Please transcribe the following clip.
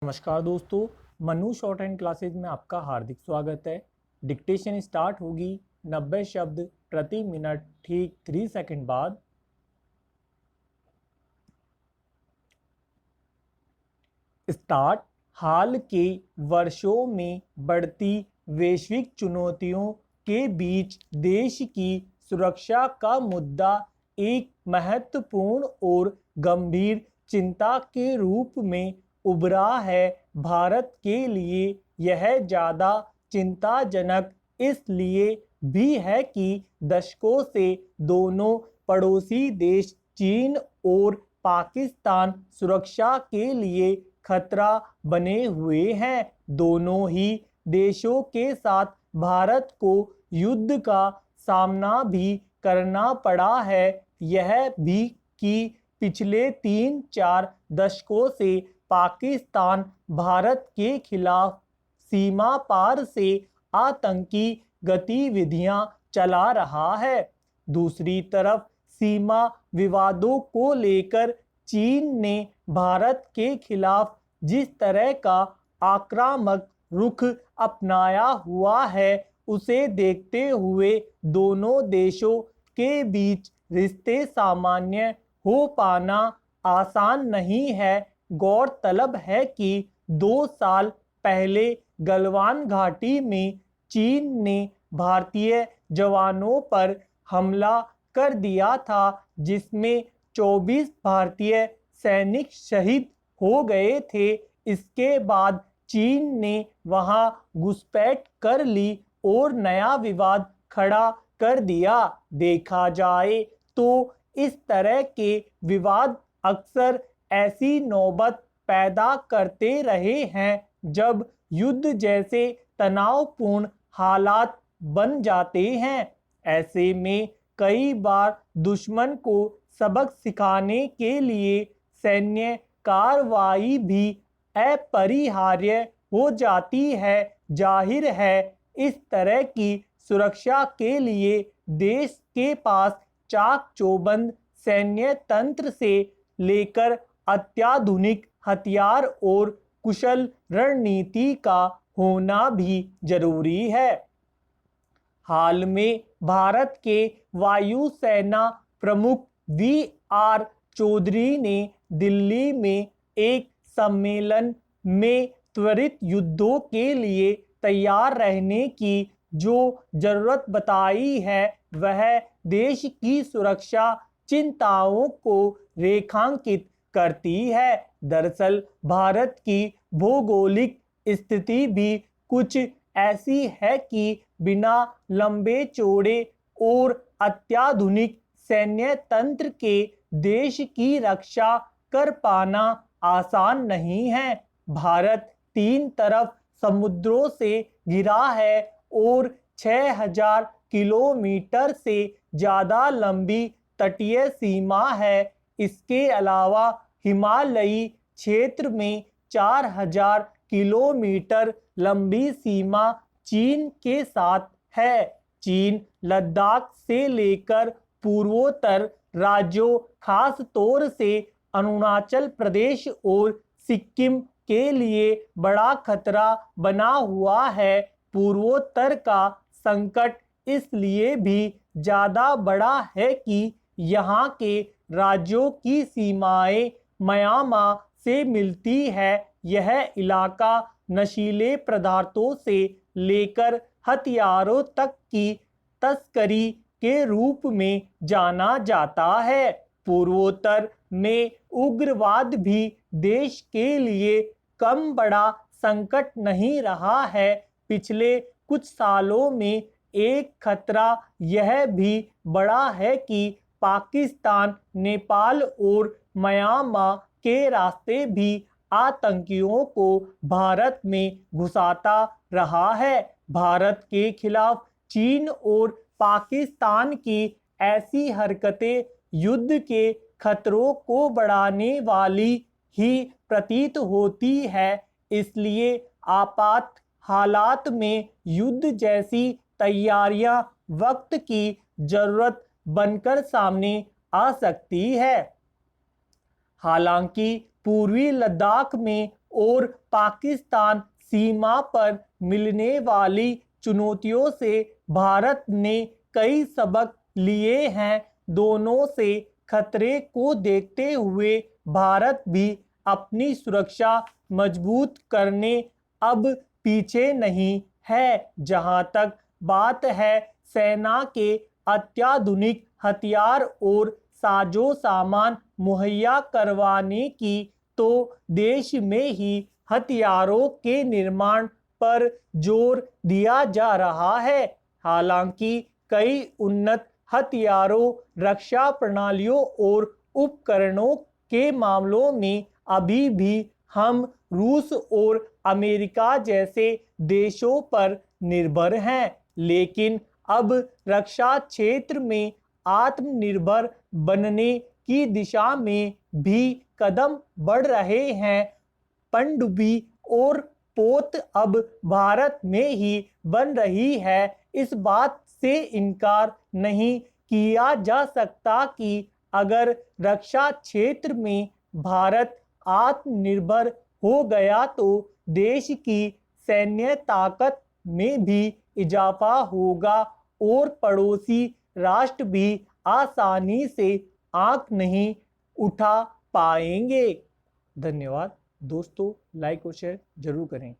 नमस्कार दोस्तों, Manu short hand classes में आपका हार्दिक स्वागत है। डिक्टेशन स्टार्ट होगी 90 शब्द प्रति मिनट ठीक 3 सेकंड बाद। स्टार्ट। हाल के वर्षों में बढ़ती वैश्विक चुनौतियों के बीच देश की सुरक्षा का मुद्दा एक महत्वपूर्ण और गंभीर चिंता के रूप में उभरा है। भारत के लिए यह ज़्यादा चिंताजनक इसलिए भी है कि दशकों से दोनों पड़ोसी देश चीन और पाकिस्तान सुरक्षा के लिए खतरा बने हुए हैं। दोनों ही देशों के साथ भारत को युद्ध का सामना भी करना पड़ा है। यह भी कि पिछले 3-4 दशकों से पाकिस्तान भारत के खिलाफ सीमा पार से आतंकी गतिविधियां चला रहा है। दूसरी तरफ सीमा विवादों को लेकर चीन ने भारत के खिलाफ जिस तरह का आक्रामक रुख अपनाया हुआ है, उसे देखते हुए दोनों देशों के बीच रिश्ते सामान्य हो पाना आसान नहीं है। गौरतलब है कि 2 साल पहले गलवान घाटी में चीन ने भारतीय जवानों पर हमला कर दिया था, जिसमें 24 भारतीय सैनिक शहीद हो गए थे। इसके बाद चीन ने वहां घुसपैठ कर ली और नया विवाद खड़ा कर दिया। देखा जाए तो इस तरह के विवाद अक्सर ऐसी नौबत पैदा करते रहे हैं जब युद्ध जैसे तनावपूर्ण हालात बन जाते हैं। ऐसे में कई बार दुश्मन को सबक सिखाने के लिए सैन्य कार्रवाई भी अपरिहार्य हो जाती है। जाहिर है, इस तरह की सुरक्षा के लिए देश के पास चाक चौबंद सैन्य तंत्र से लेकर अत्याधुनिक हथियार और कुशल रणनीति का होना भी जरूरी है। हाल में भारत के वायुसेना प्रमुख वी.आर. चौधरी ने दिल्ली में एक सम्मेलन में त्वरित युद्धों के लिए तैयार रहने की जो जरूरत बताई है, वह देश की सुरक्षा चिंताओं को रेखांकित करती है। दरअसल भारत की भौगोलिक स्थिति भी कुछ ऐसी है कि बिना लंबे चौड़े और अत्याधुनिक सैन्य तंत्र के देश की रक्षा कर पाना आसान नहीं है। भारत 3 तरफ समुद्रों से घिरा है और 6000 किलोमीटर से ज़्यादा लंबी तटीय सीमा है। इसके अलावा हिमालयी क्षेत्र में 4000 किलोमीटर लंबी सीमा चीन के साथ है। चीन लद्दाख से लेकर पूर्वोत्तर राज्यों, खास तौर से अरुणाचल प्रदेश और सिक्किम के लिए बड़ा खतरा बना हुआ है। पूर्वोत्तर का संकट इसलिए भी ज़्यादा बड़ा है कि यहाँ के राज्यों की सीमाएं म्यांमार से मिलती है। यह इलाका नशीले पदार्थों से लेकर हथियारों तक की तस्करी के रूप में जाना जाता है। पूर्वोत्तर में उग्रवाद भी देश के लिए कम बड़ा संकट नहीं रहा है। पिछले कुछ सालों में एक खतरा यह भी बढ़ा है कि पाकिस्तान, नेपाल और म्यांमार के रास्ते भी आतंकियों को भारत में घुसाता रहा है। भारत के खिलाफ चीन और पाकिस्तान की ऐसी हरकतें युद्ध के खतरों को बढ़ाने वाली ही प्रतीत होती है। इसलिए आपात हालात में युद्ध जैसी तैयारियां वक्त की जरूरत बनकर सामने आ सकती है। हालांकि पूर्वी लद्दाख में और पाकिस्तान सीमा पर मिलने वाली चुनौतियों से भारत ने कई सबक लिए हैं। दोनों से खतरे को देखते हुए भारत भी अपनी सुरक्षा मजबूत करने अब पीछे नहीं है। जहां तक बात है सेना के अत्याधुनिक हथियार और साजो सामान मुहैया करवाने की, तो देश में ही हथियारों के निर्माण पर जोर दिया जा रहा है। हालांकि कई उन्नत हथियारों, रक्षा प्रणालियों और उपकरणों के मामलों में अभी भी हम रूस और अमेरिका जैसे देशों पर निर्भर हैं, लेकिन अब रक्षा क्षेत्र में आत्मनिर्भर बनने की दिशा में भी कदम बढ़ रहे हैं। पनडुब्बी और पोत अब भारत में ही बन रही है। इस बात से इनकार नहीं किया जा सकता कि अगर रक्षा क्षेत्र में भारत आत्मनिर्भर हो गया तो देश की सैन्य ताकत में भी इजाफा होगा और पड़ोसी राष्ट्र भी आसानी से आंख नहीं उठा पाएंगे। धन्यवाद दोस्तों, लाइक और शेयर जरूर करें।